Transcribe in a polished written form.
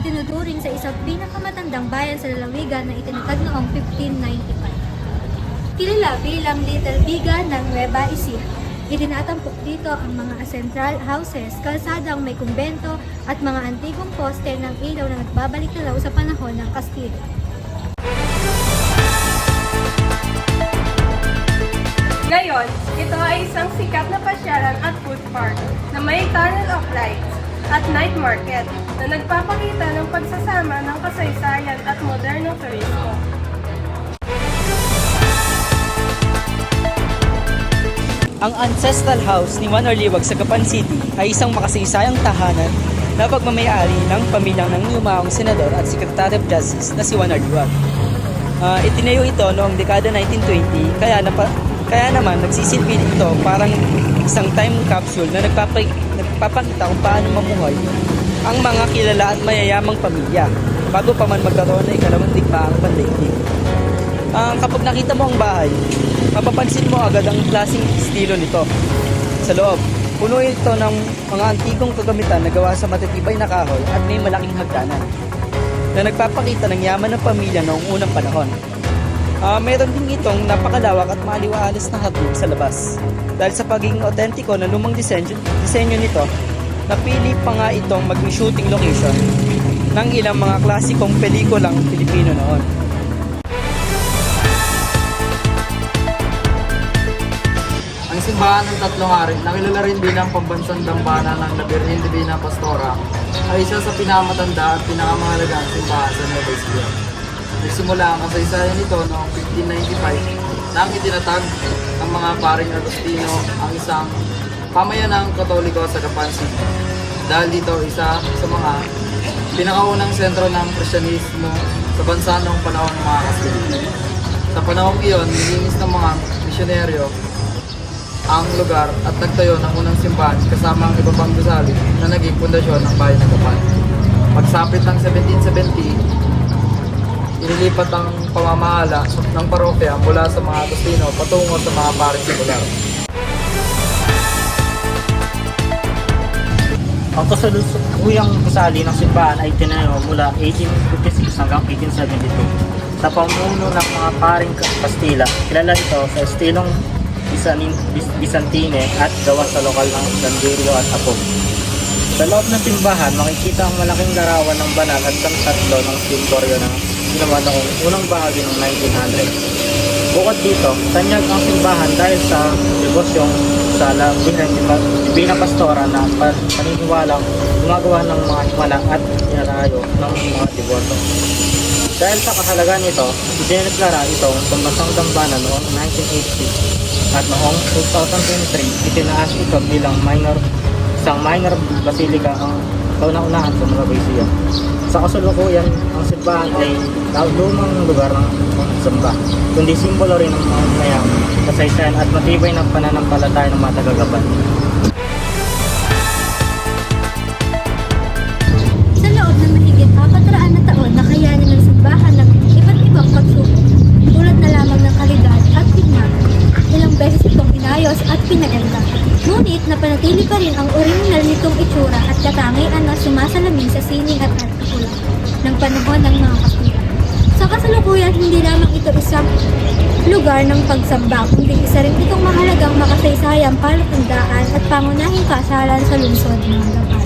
itinuturing sa isang pinakamatandang bayan sa lalawigan na itinatag noong 1595. Kilala bilang Little Biga ng Nueva Ecija. Itinatampok dito ang mga central houses, kalsadang may kumbento at mga antigong poste ng ilaw na nagbabalik-tanaw sa panahon ng Kastilyo. Ngayon, ito ay isang sikat na pasyalan at food park na may tunnel of lights at night market na nagpapakita ng pagsasama ng kasaysayan at modernong turismo. Ang ancestral house ni Juan Orliwag sa Gapan City ay isang makasaysayang tahanan na pagmamayari ng pamilyang nangyumaong senador at Secretary of Justice na si Juan Orliwag. Itinayo ito noong dekada 1920 kaya naman nagsisilbi ito parang isang time capsule na nagpapakita kung paano mamuhay ang mga kilala at mayayamang pamilya bago pa man magkaroon ng ikalawang digmaang pandaigdig. Kapag nakita mo ang bahay, mapapansin mo agad ang klaseng estilo nito. Sa loob, puno ito ng mga antigong kagamitan na gawa sa matitibay na kahoy at may malaking hagdanan na nagpapakita ng yaman ng pamilya noong unang panahon. Mayroon din itong napakalawak at maliwalas na hardwood sa labas. Dahil sa pagiging autentiko na lumang disenyo nito, napili pa nga itong maging shooting location ng ilang mga klasikong pelikulang Pilipino noon. Ang simbahan ng Tatlong Hari, nakilala rin bilang pambansang dambana ng Birhen Divina Pastora, ay isa sa pinakamatanda at pinakamahalagang simbahan sa Nueva Ecija. Nagsimula ang kasaysayan nito noong 1595 nang itinatag ng mga paring Agustino ang isang pamayanang Katoliko sa Gapan City. Dahil dito isa sa mga pinakaunang sentro ng Kristyanismo sa bansa noong panahon ng mga Kastilyo. Sa panahong iyon, nilinis ng mga misyonaryo ang lugar at nagtayo ng unang simbahan kasama ang iba pang gusali na naging pundasyon ng bayan ng Gapan. Pagsapit ng 1770, inilipat ang pamamahala ng parokya mula sa mga Agustino patungo sa mga paring sekular. Ang kasalukuyang gusali ng simbahan ay tinayo mula 1856 hanggang 1872 sa pamuno ng mga paring Kastila. Kilala ito sa estilong Bizantine at gawa sa lokal ng Dandurio at Apog. Sa loob ng simbahan, makikita ang malaking larawan ng banal at tatlo ng simboryo na ginawa noong unang bahagi ng 1900. Bukod dito, tanyag ang simbahan dahil sa negosyong sa Divina Pastora na paniniwalang gumagawa ng mga himala at inarayo ng mga devoto. Dahil sa kasalagan nito, idineklara itong pambansang dambana noong 1986 at noong 2023 itinaas ito bilang isang minor basilica ang kauna-unahan sa Nueva Ecija. Sa kasalukuyan, ang simbahan ay lumang lugar ng samba, kundi simbolo rin ng mga mayang kasaysayan at matibay ng pananampalataya ng mga taga-Gapan. Sa loob ng mahigit 400 na taon, nakayanan ng simbahan ng iba't ibang pagsubok, tulad na lamang ng kalidad at tignagan. Ilang beses itong inayos at pinaenda. Ngunit napanatili pa rin ang original nitong itsura at katangian na sumasalamin sa sining at artikulo ng panahon ng mga Kastila. Sa kasalukuyan, hindi lamang ito isang lugar ng pagsamba, kundi isa rin itong mahalagang makasaysayang palatandaan at pangunahing kasalan sa lungsod ng Gapan.